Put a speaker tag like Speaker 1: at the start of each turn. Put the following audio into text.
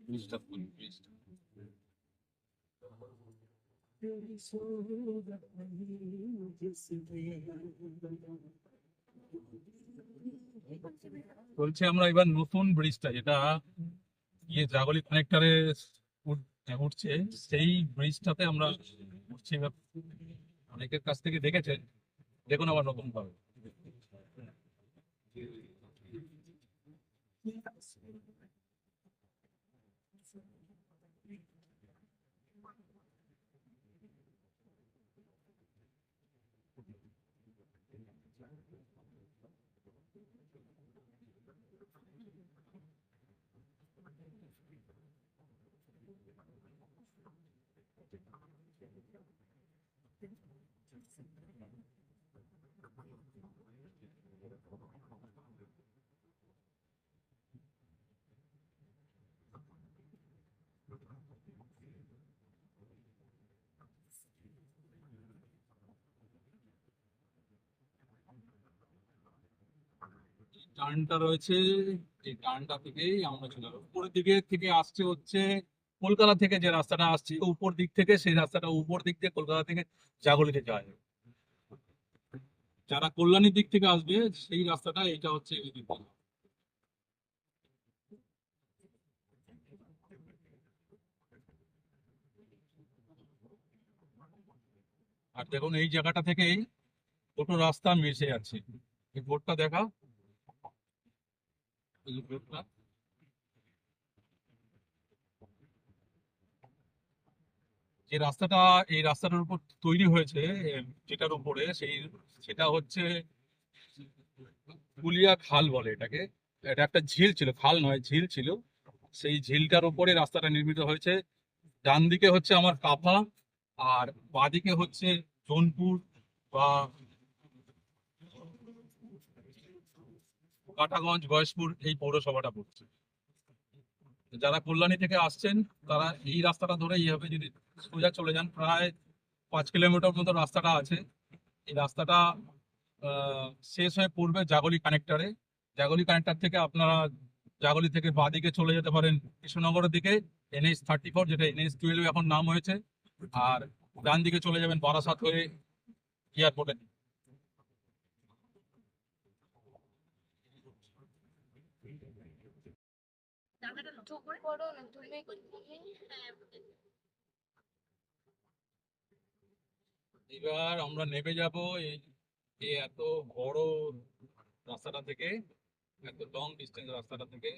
Speaker 1: ব্রিজটা ফুল ব্রিজটা। বলছি আমরা এবার নতুন ব্রিজটা যেটা জাগলি কানেক্টারে উঠছে, সেই ব্রিজটাতে আমরা উঠছি এবার। অনেকের কাছ থেকে দেখেছেন, দেখুন আবার নতুন ভাবে। টার্নটা রয়েছে, এই টার্নটা থেকেই আমরা চলে যাবো। উপরের দিকে থেকে আসছে হচ্ছে কলকাতা থেকে যে রাস্তাটা আসছে উপর দিক থেকে, সেই রাস্তাটা উপর দিক দিয়ে কলকাতা থেকে জাগলিতে যায়। যারা কল্যাণীর দিক থেকে আসবে সেই রাস্তাটা এইটা হচ্ছে এই দিক দিয়ে। আর দেখুন এই জায়গাটা থেকেই দুটো রাস্তা মিশে যাচ্ছে। এই বোর্ডটা দেখা, এই যে বোর্ডটা, যে রাস্তাটা এই রাস্তাটার উপর তৈরি হয়েছে, যেটার উপরে সেটা হচ্ছে কুলিয়া খাল বলে এটাকে। এটা একটা ঝিল ছিল, খাল নয় ঝিল ছিল। সেই ঝিলটার উপরে রাস্তাটা নির্মিত হয়েছে। ডান দিকে হচ্ছে আমার কাফা, আর বাদিকে হচ্ছে জোনপুর বা কাটাগঞ্জ গয়েশপুর এই পৌরসভাটা পড়ছে। যারা কল্যাণী থেকে আসছেন তারা এই রাস্তাটা ধরে এইভাবে যদি সোজা চলে যান, প্রায় 5 কিলোমিটার মতো রাস্তাটা আছে। এই রাস্তাটা শেষ হয়ে পড়বে জাগলি কানেক্টরে। জাগলি কানেক্টর থেকে আপনারা জাগলি থেকে বাঁদিকে চলে যেতে পারেন কৃষ্ণনগরের দিকে, NH-34 যেটা NH-12 এখন নাম হয়েছে। আর ডান দিকে চলে যাবেন বারাসাত হয়ে এয়ারপোর্টে। এবার আমরা নেমে যাব এই এই এত বড় রাস্তাটা থেকে, এত লং ডিস্টেন্স রাস্তাটা থেকে।